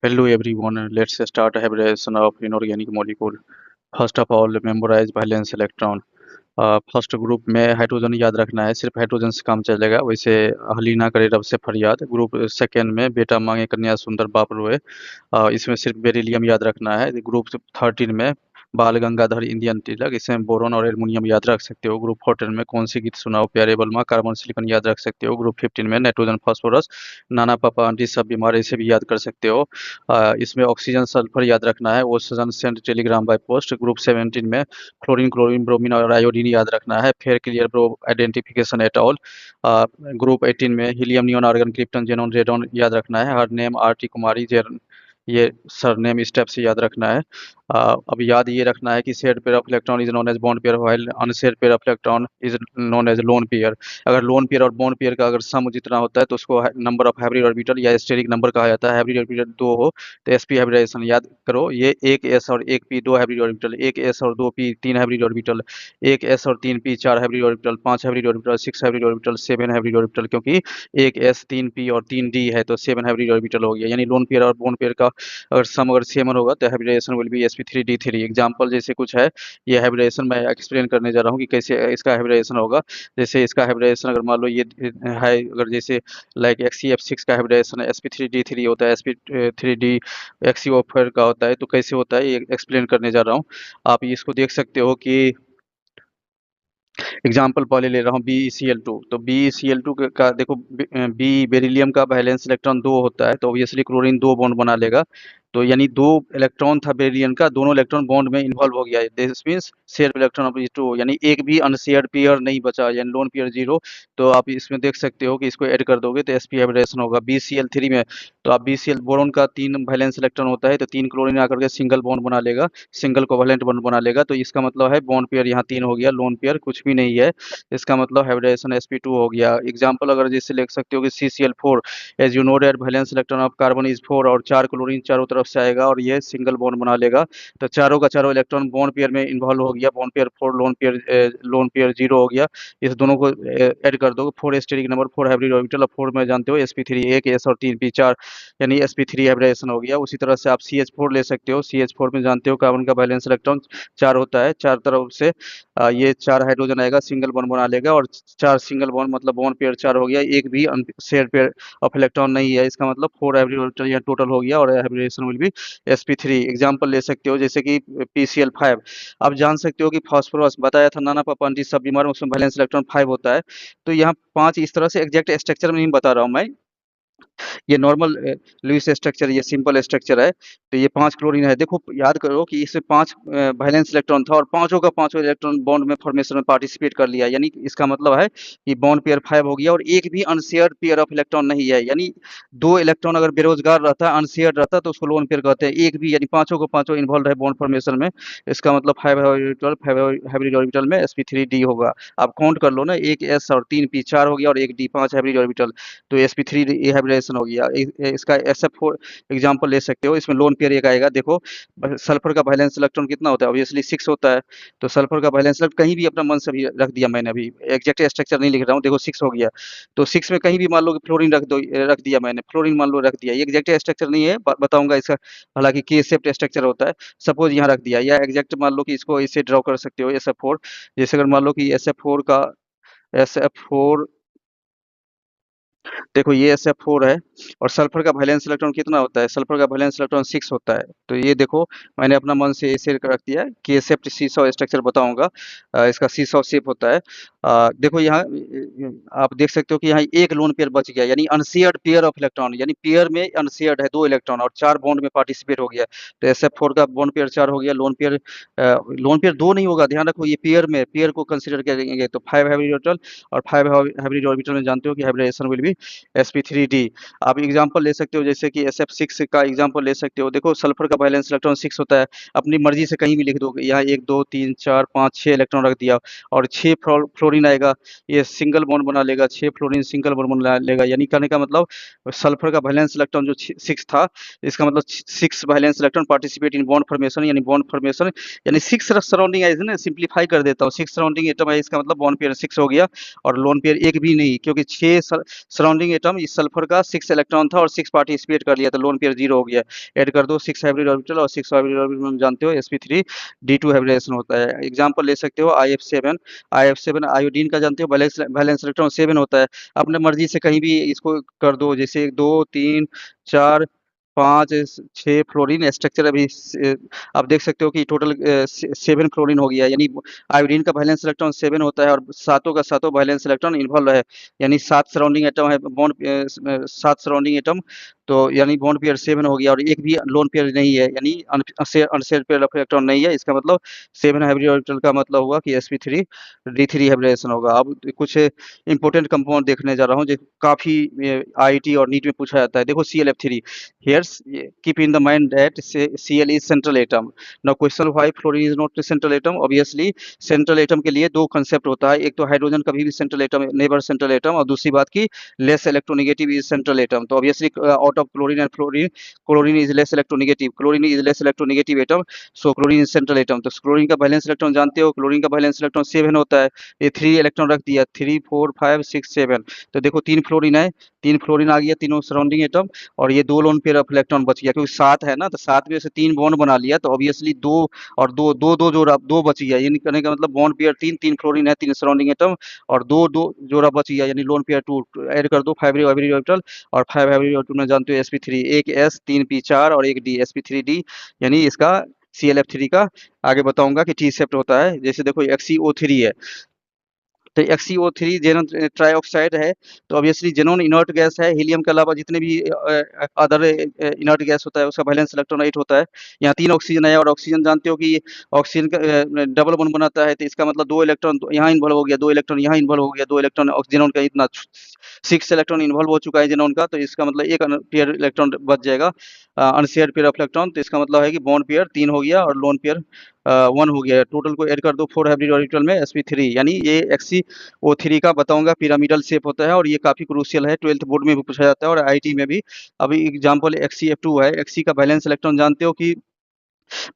Hello everyone, let's start hybridization of inorganic molecule. First of all, memorize valence electron. First group में hydrogen याद रखना है, सिर्फ hydrogen से काम चलेगा, वैसे हली ना करे रब से फरियाद। ग्रुप सेकेंड में बेटा मांगे कन्या सुंदर बाप रोए, इसमें सिर्फ बेरिलियम याद रखना है। ग्रुप 13 में बाल गंगाधर इंडियन तिलक, इसमें बोरोन और एल्युमिनियम याद रख सकते हो। ग्रुप 14 में कौन सी गीत सुनाओ प्यारे बलमा, कार्बन सिलिकॉन याद रख सकते हो। ग्रुप 15 में नाइट्रोजन फास्फोरस, नाना पापा आंटी सब बीमार, इसे भी याद कर सकते हो। इसमें ऑक्सीजन सल्फर याद रखना है, ओसोजन send telegram by post. Group 17 में क्लोरीन क्लोरीन ब्रोमीन और आयोडीन याद रखना है, fair clear bro identification at all. Group 18 में helium neon argon krypton xenon radon याद रखना है, her name Arti Kumari जेर, ये सर नेम स्टेप से याद रखना है। अब याद ये रखना है कि shared pair of electron is known as bond pair, while unshared pair of electron is known as lone pair. अगर लोन पेयर और बॉन्ड पेयर का अगर सम जितना होता है तो उसको नंबर ऑफ हाइब्रिड ऑर्बिटल या स्टेरिक नंबर कहा जाता है। हाइब्रिड ऑर्बिटल दो हो तो एसपी हाइब्रिडाइजेशन याद करो, ये एक एस और एक पी दो हाइब्रिड ऑर्बिटल, एक एस और दो पी तीन हाइब्रिड ऑर्बिटल, एक एस और तीन पी चार हाइब्रिड ऑर्बिटल, पांच hybrid orbital, six hybrid orbital, seven hybrid orbital, क्योंकि एक एस तीन पी और तीन डी है तो सेवन हाइब्रिड ऑर्बिटल हो गया। यानी लोन पेयर और बॉन्ड पेयर का अगर सम अगर सेम होगा तो hybridisation will be sp3d3। Example जैसे कुछ है, ये हाइब्रिडाइजेशन मैं एक्सप्लेन करने जा रहा हूँ कि कैसे इसका हाइब्रिडाइजेशन होगा। जैसे इसका हाइब्रिडाइजेशन अगर मान लो ये है, अगर जैसे लाइक XCF6 का हाइब्रिडाइजेशन sp3d3 होता है, sp3d XCO4 का होता है, तो कैसे होता है ये एक्सप्लेन करने जा रहा हूँ। आप इसको देख सकते हो कि एग्जाम्पल पहले ले रहा हूँ BeCl2, तो BeCl2 का देखो, बी बेरिलियम का वैलेंस इलेक्ट्रॉन दो होता है तो ऑब्वियसली क्लोरीन दो बॉन्ड बना लेगा। तो यानी दो इलेक्ट्रॉन था बेरिलियम का, दोनों इलेक्ट्रॉन बॉन्ड में इन्वॉल्व हो गया है, this means share electron of two, यानी एक भी अनशेयर्ड पेयर नहीं बचा, यानी लोन पेयर जीरो। तो आप इसमें देख सकते हो कि इसको ऐड कर दोगे तो sp हाइब्रिडेशन होगा। BeCl3 में तो आप BeCl बोरोन का तीन वैलेंस इलेक्ट्रॉन होता है तो तीन क्लोरीन आकर के सिंगल बॉन्ड बना लेगा, सिंगल कोवैलेंट बॉन्ड बना लेगा, तो इसका मतलब है बॉन्ड पेयर यहाँ तीन हो गया, लोन पेयर कुछ भी नहीं है, इसका मतलब हाइब्रिडाइजेशन sp2 हो गया। एग्जांपल अगर जैसे लिख सकते हो कि CCl4, as you know that valence electron of carbon is 4, और चार क्लोरीन चारों तरफ से आएगा और ये सिंगल बॉन्ड बना लेगा, तो चारों का चारों इलेक्ट्रॉन बॉन्ड पेयर में इन्वॉल्व हो गया, बॉन्ड पेयर 4 लोन पेयर 0 हो गया। इस दोनों को ऐड कर दो, 4 स्टेरिक नंबर, 4 हाइब्रिड ऑर्बिटल, और 4 में जानते हो sp3 एक एस और तीन पी चार, यानी sp3 हाइब्रिडाइजेशन हो गया। उसी तरह से आप CH4 ले सकते हो, CH4 में जानते हो कार्बन का वैलेंस इलेक्ट्रॉन चार होता है, चार तरफ से ये चार हाइड्रोजन आएगा, सिंगल बॉन्ड बना लेगा, और चार सिंगल बॉन्ड मतलब बॉन्ड पेयर चार हो गया, एक भी शेयर पेयर ऑफ इलेक्ट्रॉन नहीं है, इसका मतलब 4 हाइब्रिड ऑर्बिटल यहाँ टोटल हो गया, और hybridisation will be sp3। Example ले सकते हो जैसे कि PCl5, आप जान सकते हो कि फास्फोरस बताया था नाना पापा आंटी सब बीमार, उसमें वैलेंस इलेक्ट्रॉन 5 होता है। तो यहाँ पांच इस तरह से एग्जैक्ट स्ट्रक्चर में नहीं बता रहा हूँ मैं, ये नॉर्मल लुईस स्ट्रक्चर, ये सिंपल स्ट्रक्चर है। तो ये 5 क्लोरीन है, देखो याद करो कि इसमें 5 वैलेंस इलेक्ट्रॉन था और पांचों का पांचों इलेक्ट्रॉन बॉन्ड में फॉर्मेशन में पार्टिसिपेट कर लिया, यानी इसका मतलब है कि बॉन्ड पेयर 5 हो गया और एक भी अनशेयर्ड पेयर ऑफ इलेक्ट्रॉन नहीं है। यानी दो इलेक्ट्रॉन अगर बेरोजगार रहता, अनशेयर्ड रहता, तो उसको लोन पेयर कहते हैं। एक भी यानी पांचों को पांचों इन्वॉल्व है बॉन्ड फॉर्मेशन में, इसका मतलब 5 ऑर्बिटल, 5 हाइब्रिड ऑर्बिटल में sp3d होगा। आप काउंट कर लो ना, एक s और तीन p 4 हो गया और एक d 5 हाइब्रिड ऑर्बिटल, तो sp3 ये हाइब्रिडेशन हो गया। इसका SF4 एग्जांपल ले सकते हो, इसमें लोन पेयर एक आएगा। देखो सल्फर का वैलेंस इलेक्ट्रॉन कितना होता है, ऑब्वियसली 6 होता है, तो सल्फर का वैलेंस इलेक्ट्रॉन कहीं भी अपना मन से भी रख दिया मैंने, अभी एग्जैक्ट स्ट्रक्चर नहीं लिख रहा हूँ, देखो 6 हो गया, तो 6 में कहीं भी मान लो कि फ्लोरीन रख दिया मैंने, फ्लोरीन मान लो रख दिया, ये एग्जैक्ट स्ट्रक्चर नहीं है, बताऊंगा इसका, हालांकि के शेप्ड स्ट्रक्चर होता है, सपोज यहाँ रख दिया, या एग्जैक्ट मान लो कि इसको इसे ड्रॉ कर सकते हो SF4। जैसे अगर मान लो कि SF4 देखो ये SF4 है, और सल्फर का वैलेंस इलेक्ट्रॉन कितना होता है, सल्फर का वैलेंस इलेक्ट्रॉन 6 होता है। तो ये देखो मैंने अपना मन से ऐसे रख दिया कि शेप सीसॉ स्ट्रक्चर बताऊंगा, इसका सीसॉ शेप होता है। देखो यहाँ आप देख सकते हो कि यहाँ एक लोन पेयर बच गया, यानी अनशेयर्ड पेयर ऑफ इलेक्ट्रॉन, यानी पेयर में अनशेयर्ड है दो इलेक्ट्रॉन और चार बॉन्ड में पार्टिसिपेट हो गया, तो SF4 का बॉन्ड पेयर 4 हो गया, लोन पेयर दो नहीं होगा, ध्यान रखो, ये पेयर में पेयर को कंसिडर करेंगे, तो 5 हाइब्रिड ऑर्बिटल, और 5 हाइब्रिड ऑर्बिटल में जानते हो कि हाइब्रिडेशन विल बी sp3d। आप एग्जांपल ले सकते हो जैसे कि SF6 का एग्जांपल ले सकते हो, देखो सल्फर का वैलेंस इलेक्ट्रॉन 6 होता है, अपनी मर्जी से कहीं भी लिख दो, यहाँ 1 2 3 4 5 6 इलेक्ट्रॉन रख दिया, और 6 फ्लोरीन आएगा, ये सिंगल बॉन्ड बना लेगा, 6 फ्लोरीन सिंगल बॉन्ड बना लेगा, यानी कहने का मतलब सल्फर का वैलेंस इलेक्ट्रॉन जो 6 था, इसका मतलब 6 valence electron participate in bond formation, यानी बॉन्ड फॉर्मेशन, यानी 6 सराउंडिंग है ना, सिंप्लीफाई कर देता हूँ, 6 सराउंडिंग एटम है, इसका मतलब बॉन्ड पेयर 6 हो गया, और लोन पेयर एक भी नहीं, क्योंकि 6 सराउंडिंग एटम इस सल्फर का 6 इलेक्ट्रॉन था और 6 पार्टिसिपेट कर लिया तो लोन पेयर 0 हो गया। ऐड कर दो 6 हाइब्रिड ऑर्बिटल और 6 हाइब्रिड ऑर्बिटल हम जानते हो sp3 d2 हाइब्रिडेशन होता है। एग्जांपल ले सकते हो IF7 आयोडीन का जानते हो वैलेंस वैलेंस इलेक्ट्रॉन 7 होता है। अपने मर्जी से कहीं भी इसको कर दो, जैसे 2 3 4 5 6 फ्लोरीन स्ट्रक्चर अभी आप देख सकते हो कि टोटल 7 फ्लोरीन हो गया, यानी आयोडीन का वैलेंस इलेक्ट्रॉन 7 होता है और सातों का सातों वैलेंस इलेक्ट्रॉन इन्वॉल्व है, यानी 7 सराउंडिंग एटम है बॉन्ड 7 सराउंडिंग एटम, तो यानी बॉन्ड पेयर 7 हो गया और एक भी लोन पेयर नहीं है, यानी अनसेड पेयर ऑफ इलेक्ट्रॉन नहीं है। इसका मतलब 7 हाइब्रिड ऑर्बिटल का मतलब हुआ कि sp3 d3 हाइब्रिडेशन होगा। अब कुछ इंपॉर्टेंट कंपाउंड देखने जा रहा हूँ जो काफी आईआईटी और नीट में पूछा जाता है। देखो ClF3, here's keep in the mind that Cl is central atom. Now question why fluorine is not a central atom? Obviously central atom के लिए दो कंसेप्ट होता है, एक तो हाइड्रोजन कभी भी central atom never central atom, और दूसरी बात की less electronegative is central atom. तो obviously out of chlorine and fluorine, chlorine is less electronegative, chlorine is less electronegative atom, so chlorine is central atom. तो chlorine का valence electron जानते हो, chlorine का वैलेंस इलेक्ट्रॉन 7 होता है, ये 3 electron रख दिया, 3 4 5 6 7, तो देखो 3 फ्लोरीन है, 3 फ्लोरीन आ गया तीनों सराउंडिंग एटम, और ये 2 लोन पेयर ऑफ इलेक्ट्रॉन बच गया, क्योंकि 7 है ना, तो 7 में से 3 बॉन्ड बना लिया, तो ऑब्वियसली 2 और 2 2 2 जोड़ा 2 बच गया, यानी कहने का मतलब बॉन्ड पेयर 3 3 फ्लोरीन है, 3 सराउंडिंग एटम, और 2 2 जोड़ा बच गया, यानी लोन पेयर 2 ऐड कर दो 5 हाइब्रिड ऑर्बिटल, और 5 हाइब्रिड ऑर्बिटल में जानते हो sp3 एक s 3 p 4 और एक d sp3d, यानी इसका ClF3 का आगे बताऊंगा कि टी सेप्ट होता है। जैसे देखो XeO3 है, तो XeO3 जेनोन ट्राइऑक्साइड है, तो ऑब्वियसली जेनोन इनर्ट गैस है, हीलियम के अलावा जितने भी अदर इनर्ट गैस होता है उसका वैलेंस इलेक्ट्रॉन 8 होता है। यहाँ 3 ऑक्सीजन है, और ऑक्सीजन जानते हो कि ऑक्सीजन का डबल बॉन्ड बनाता है, तो इसका मतलब 2 इलेक्ट्रॉन यहाँ इन्वॉल्व हो गया, 2 इलेक्ट्रॉन यहाँ इन्वॉल्व हो गया, 2 इलेक्ट्रॉन जेनोन का इतना 6 इलेक्ट्रॉन इन्वॉल्व हो चुका है जेनोन का, तो इसका मतलब एक पेयर इलेक्ट्रॉन बच जाएगा, अनशेयर्ड पेयर ऑफ इलेक्ट्रॉन, तो इसका मतलब है कि बॉन्ड पेयर 3 हो गया और लोन पेयर 1 हो गया। टोटल को ऐड कर दो 4 हाइब्रिड ऑर्बिटल में sp3, यानी ये XeO3 का बताऊंगा पिरामिडल शेप होता है, और ये काफी क्रूशियल है, 12th बोर्ड में भी पूछा जाता है और आईआईटी में भी। अभी एग्जांपल XeF2 है, Xe का वैलेंस इलेक्ट्रॉन जानते हो कि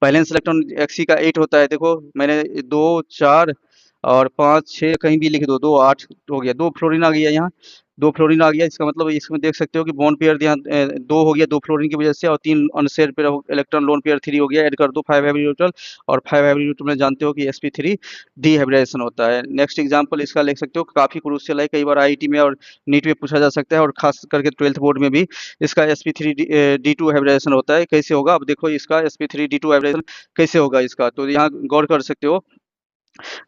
बैलेंस इलेक्ट्रॉन Xe का 8 होता है। देखो मैंने 2 4 और 5 6 कहीं भी लिख दो, 2 8 हो गया, 2 फ्लोरीन आ गया यहाँ, 2 फ्लोरीन आ गया, इसका मतलब इसमें देख सकते हो कि बॉन्ड पेयर यहाँ 2 हो गया 2 फ्लोरीन की वजह से, और 3 unshared pair electron lone pair 3 हो गया, ऐड कर दो 5 हाइब्रिड ऑर्बिटल, और 5 हाइब्रिड ऑर्बिटल में जानते हो कि sp3 डिहाइब्रिडेशन होता है। नेक्स्ट एग्जांपल इसका लिख सकते हो, काफी क्रूशियल है, कई बार आईआईटी में और नीट में पूछा जा सकता है, और खास करके 12th बोर्ड में भी इसका sp3 d2 हाइब्रिडेशन होता है। कैसे होगा, अब देखो इसका sp3 d2 हाइब्रिडेशन कैसे होगा इसका, तो यहाँ गौर कर सकते हो।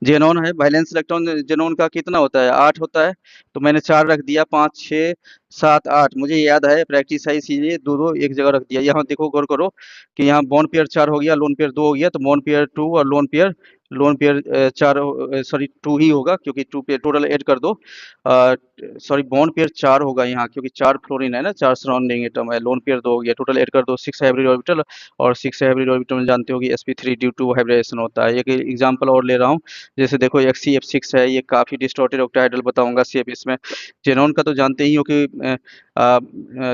जेनॉन है, वैलेंस इलेक्ट्रॉन जेनॉन का कितना होता है, 8 होता है, तो मैंने 4 रख दिया, 5 6 7 8, मुझे याद है प्रैक्टिस है इसीलिए 2 2 एक जगह रख दिया। यहाँ देखो गौर करो कि यहाँ बॉन्ड पेयर 4 हो गया, लोन पेयर 2 हो गया, तो बॉन्ड पेयर 2 और लोन पेयर 4 सॉरी 2 ही होगा, क्योंकि 2 पे टोटल ऐड कर दो, सॉरी बॉन्ड पेयर 4 होगा यहाँ, क्योंकि 4 फ्लोरीन है ना, 4 सराउंडिंग एटम है, लोन पेयर 2 हो गया, टोटल ऐड कर दो 6 हाइब्रिड ऑर्बिटल, और 6 हाइब्रिड ऑर्बिटल में जानते हो कि sp3 ड्यू टू हाइब्रिडेशन होता है। एक एग्जांपल और ले रहा हूँ, जैसे देखो XeF6 है, ये काफी डिस्टॉर्टेड ऑक्टाहेड्रल बताऊंगा शेप इसमें। जेनॉन का तो जानते ही हो कि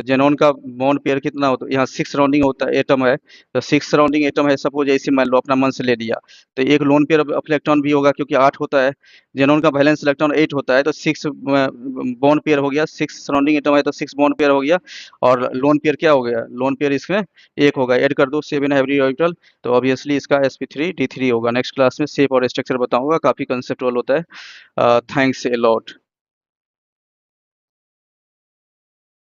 जेनॉन का बॉन्ड पेयर कितना होता है, यहाँ 6 सराउंडिंग होता है एटम है, तो 6 सराउंडिंग एटम है, सपोज ऐसे मान लो अपना मन से ले लिया, तो एक लोन पेयर ऑफ इलेक्ट्रॉन भी होगा, क्योंकि 8 होता है, जेनॉन का वैलेंस इलेक्ट्रॉन 8 होता है, तो 6 बॉन्ड पेयर हो गया, 6 सराउंडिंग एटम है तो 6 बॉन्ड पेयर हो गया, और लोन पेयर क्या हो गया, लोन पेयर इसमें 1 होगा, ऐड कर दो 7 हाइब्रिड ऑर्बिटल, तो ऑब्वियसली इसका sp3 d3 होगा। नेक्स्ट क्लास में शेप और स्ट्रक्चर बताऊंगा, काफी कंसेप्चुअल होता है। Thanks a lot.